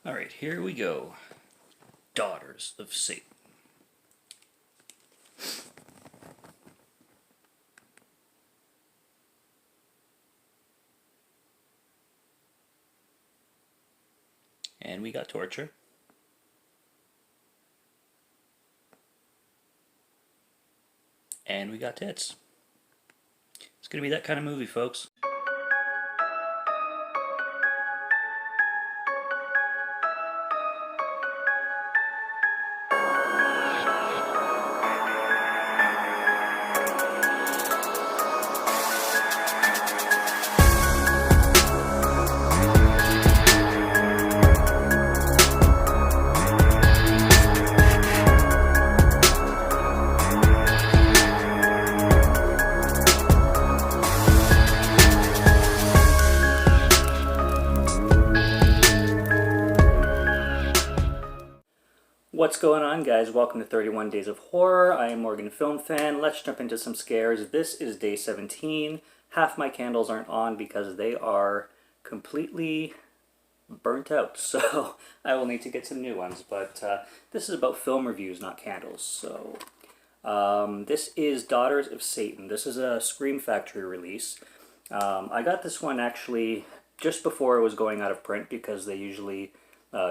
Alright, here we go. Daughters of Satan. And we got torture. And we got tits. It's gonna be that kind of movie, folks. What's going on, guys? Welcome to 31 Days of Horror. I am Morgan Film Fan. Let's jump into some scares. This is day 17. Half my candles aren't on because they are completely burnt out, so I will need to get some new ones. But this is about film reviews, not candles. So this is Daughters of Satan. This is a Scream Factory release. I got this one actually just before it was going out of print because they usually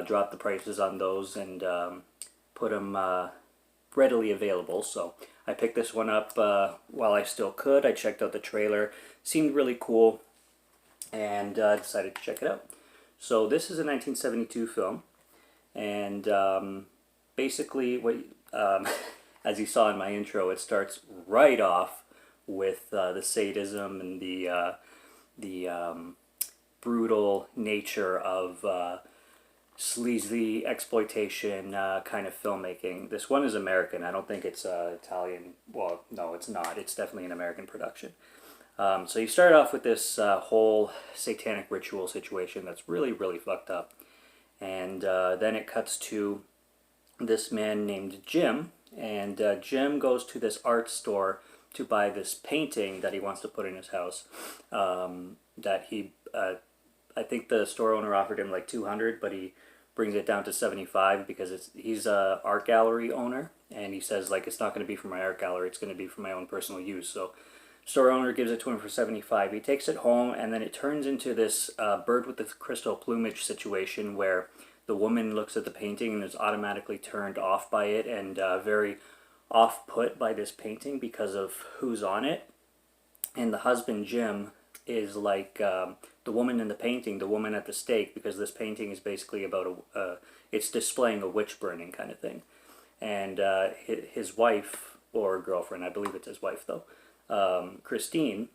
drop the prices on those and put them readily available. So I picked this one up while I still could. I checked out the trailer, seemed really cool, and decided to check it out. So this is a 1972 film, and basically, what as you saw in my intro, it starts right off with the sadism and the brutal nature of sleazy exploitation kind of filmmaking. This one is American. I don't think it's Italian. Well, no, it's not. It's definitely an American production. So you start off with this whole satanic ritual situation that's really, really fucked up. And then it cuts to this man named Jim. And Jim goes to this art store to buy this painting that he wants to put in his house. That he, I think the store owner offered him like 200, but he brings it down to 75 because he's a art gallery owner, and he says like it's not going to be for my art gallery, it's going to be for my own personal use. So store owner gives it to him for 75. He takes it home, and then it turns into this bird with the crystal plumage situation where the woman looks at the painting and is automatically turned off by it and very off-put by this painting because of who's on it. And the husband, Jim, is like the woman in the painting, the woman at the stake, because this painting is basically about it's displaying a witch burning kind of thing. And his wife, or girlfriend, I believe it's his wife though, Christina,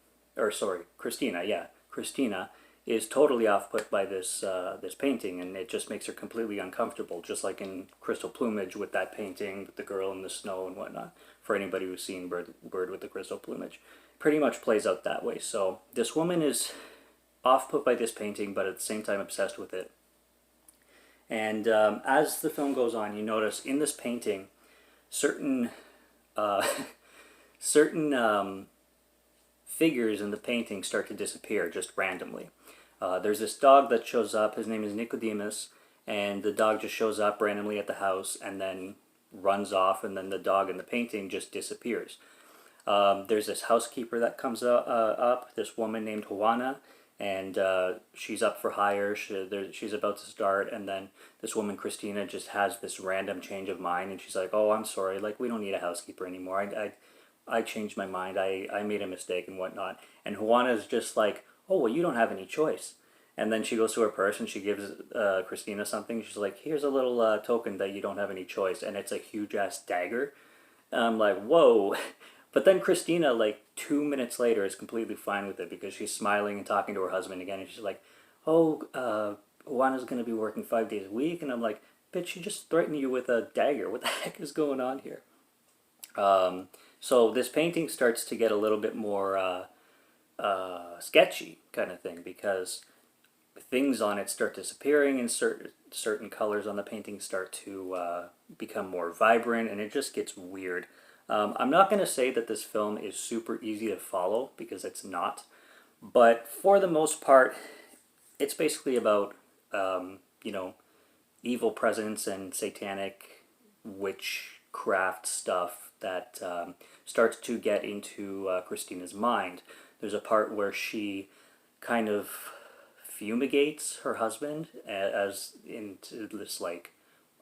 Christina is totally off-put by this this painting, and it just makes her completely uncomfortable, just like in Crystal Plumage with that painting with the girl in the snow and whatnot. For anybody who's seen Bird with the Crystal Plumage, pretty much plays out that way. So this woman is off-put by this painting, but at the same time obsessed with it. And as the film goes on, you notice in this painting, certain figures in the painting start to disappear just randomly. There's this dog that shows up. His name is Nicodemus, and the dog just shows up randomly at the house and then runs off, and then the dog in the painting just disappears. There's this housekeeper that comes up, this woman named Juana, and she's up for hire. She's about to start, and then this woman, Christina, just has this random change of mind, and she's like, oh, I'm sorry, like, we don't need a housekeeper anymore. I changed my mind. I made a mistake and whatnot. And Juana's just like, oh, well, you don't have any choice. And then she goes to her purse and she gives Christina something. She's like, here's a little token that you don't have any choice. And it's a huge-ass dagger. And I'm like, whoa. But then Christina, like 2 minutes later, is completely fine with it because she's smiling and talking to her husband again. And she's like, oh, Juana's going to be working 5 days a week. And I'm like, bitch, she just threatened you with a dagger. What the heck is going on here? So this painting starts to get a little bit more sketchy kind of thing, because things on it start disappearing and certain colors on the painting start to become more vibrant, and it just gets weird. I'm not going to say that this film is super easy to follow, because it's not, but for the most part, it's basically about, you know, evil presence and satanic witchcraft stuff that starts to get into Christina's mind. There's a part where she kind of fumigates her husband as into this, like,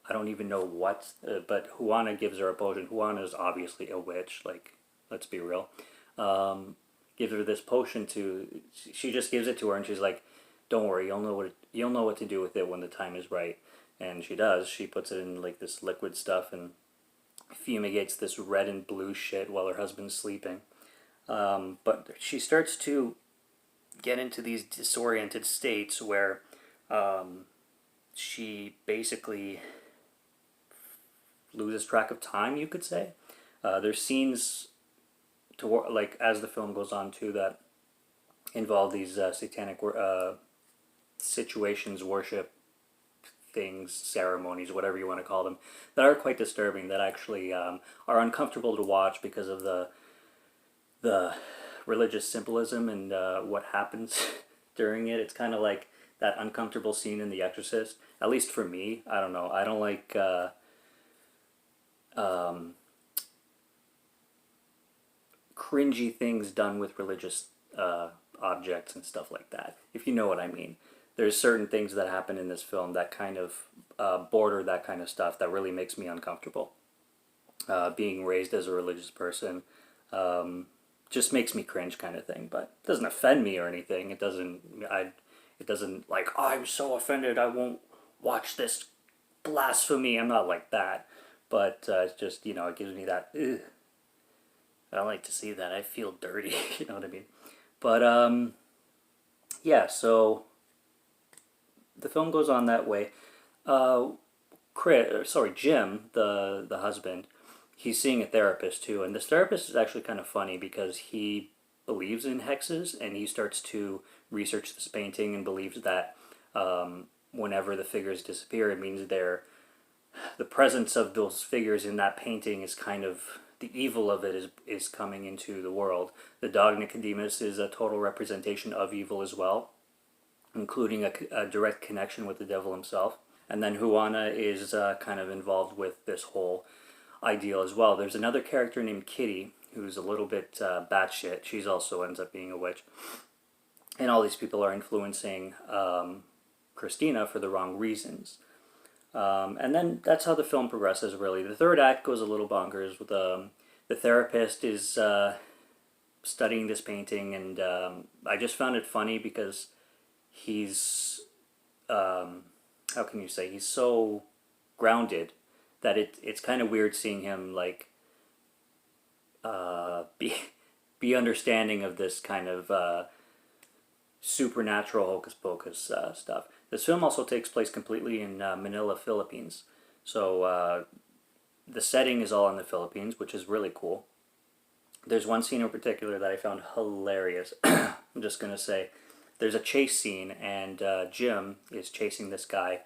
I don't even know what, but Juana gives her a potion. Juana is obviously a witch, like, let's be real. Gives her this potion to, she just gives it to her and she's like, don't worry, you'll know what to do with it when the time is right. And she does. She puts it in like this liquid stuff and fumigates this red and blue shit while her husband's sleeping. But she starts to get into these disoriented states where she basically loses track of time, you could say. There's scenes to, like, as the film goes on too, that involve these satanic situations, worship things, ceremonies, whatever you want to call them, that are quite disturbing, that actually are uncomfortable to watch because of the religious symbolism and what happens during it. It's kind of like that uncomfortable scene in The Exorcist, at least for me. I don't know. I don't like cringy things done with religious objects and stuff like that, if you know what I mean. There's certain things that happen in this film that kind of border that kind of stuff that really makes me uncomfortable. Being raised as a religious person just makes me cringe, kind of thing. But it doesn't offend me or anything. It doesn't. It doesn't like, oh, I'm so offended, I won't watch this blasphemy. I'm not like that. But it's just, it gives me that. Ugh. I don't like to see that. I feel dirty. You know what I mean? But yeah. So the film goes on that way. Jim, the husband, he's seeing a therapist too, and this therapist is actually kind of funny because he believes in hexes, and he starts to research this painting and believes that whenever the figures disappear, it means the presence of those figures in that painting is kind of, the evil of it is coming into the world. The dog Nicodemus is a total representation of evil as well, including a direct connection with the devil himself. And then Juana is kind of involved with this whole ideal as well. There's another character named Kitty who's a little bit batshit. She's also ends up being a witch. And all these people are influencing Christina for the wrong reasons. And then that's how the film progresses, really. The third act goes a little bonkers. With the therapist is studying this painting, and I just found it funny because he's, how can you say, he's so grounded that it's kind of weird seeing him, like, be understanding of this kind of supernatural hocus pocus stuff. This film also takes place completely in Manila, Philippines. So the setting is all in the Philippines, which is really cool. There's one scene in particular that I found hilarious. I'm just going to say, there's a chase scene, and Jim is chasing this guy.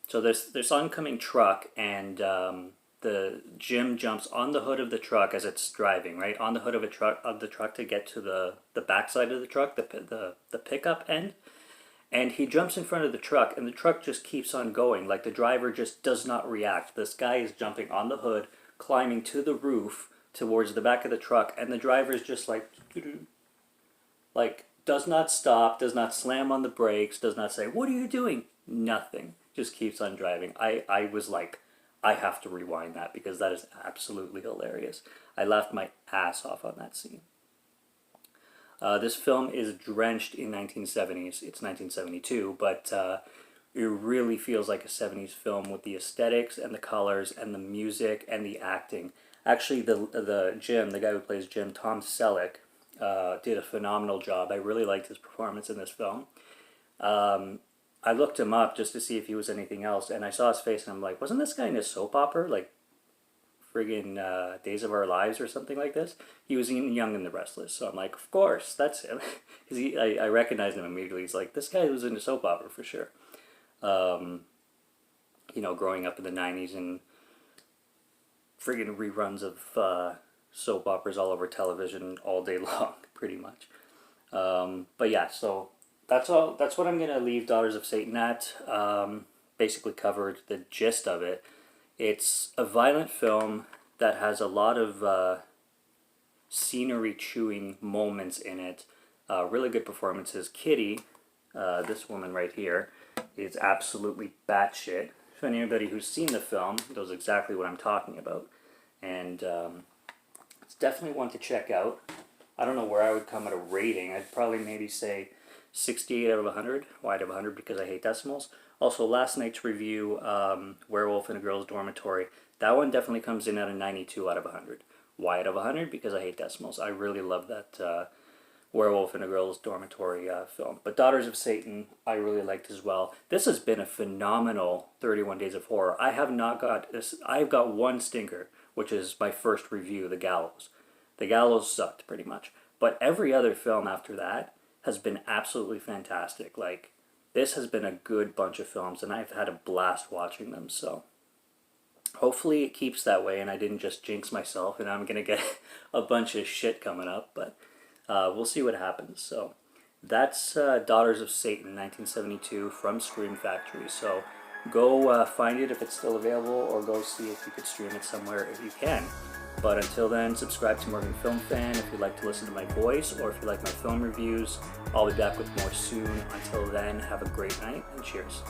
So there's oncoming truck, and the Jim jumps on the hood of the truck as it's driving, right on the hood of the truck to get to the backside of the truck, the pickup end, and he jumps in front of the truck, and the truck just keeps on going. Like, the driver just does not react. This guy is jumping on the hood, climbing to the roof towards the back of the truck, and the driver is just like does not stop, does not slam on the brakes, does not say, "What are you doing?" Nothing. Just keeps on driving. I was like, I have to rewind that because that is absolutely hilarious. I laughed my ass off on that scene. This film is drenched in 1970s. It's 1972, but it really feels like a 70s film with the aesthetics and the colors and the music and the acting. Actually, the Jim, the guy who plays Jim, Tom Selleck, did a phenomenal job. I really liked his performance in this film. I looked him up just to see if he was anything else, and I saw his face, and I'm like, wasn't this guy in a soap opera, like friggin' Days of Our Lives or something like this? He was in Young and the Restless, so I'm like, of course, that's him. Because I recognized him immediately. He's like, this guy was in a soap opera for sure. Growing up in the 90s and friggin' reruns of soap operas all over television all day long, pretty much. But yeah, so that's all. That's what I'm gonna leave Daughters of Satan at. basically covered the gist of it. It's a violent film that has a lot of scenery chewing moments in it. Really good performances. Kitty, this woman right here, is absolutely batshit. So anybody who's seen the film knows exactly what I'm talking about. And it's definitely one to check out. I don't know where I would come at a rating. I'd probably maybe say 68 out of 100. Why out of 100? Because I hate decimals. Also, last night's review, Werewolf in a Girl's Dormitory, that one definitely comes in at a 92 out of 100. Why out of 100? Because I hate decimals. I really love that Werewolf in a Girl's Dormitory film. But Daughters of Satan, I really liked as well. This has been a phenomenal 31 Days of Horror. I have not got this. I've got one stinker, which is my first review, The Gallows. The Gallows sucked pretty much. But every other film after that has been absolutely fantastic. Like, this has been a good bunch of films, and I've had a blast watching them, so hopefully it keeps that way and I didn't just jinx myself and I'm going to get a bunch of shit coming up, but we'll see what happens. So that's Daughters of Satan, 1972, from Scream Factory. So go find it if it's still available, or go see if you could stream it somewhere if you can. But until then, subscribe to Morgan Film Fan if you'd like to listen to my voice, or if you like my film reviews. I'll be back with more soon. Until then, have a great night and cheers.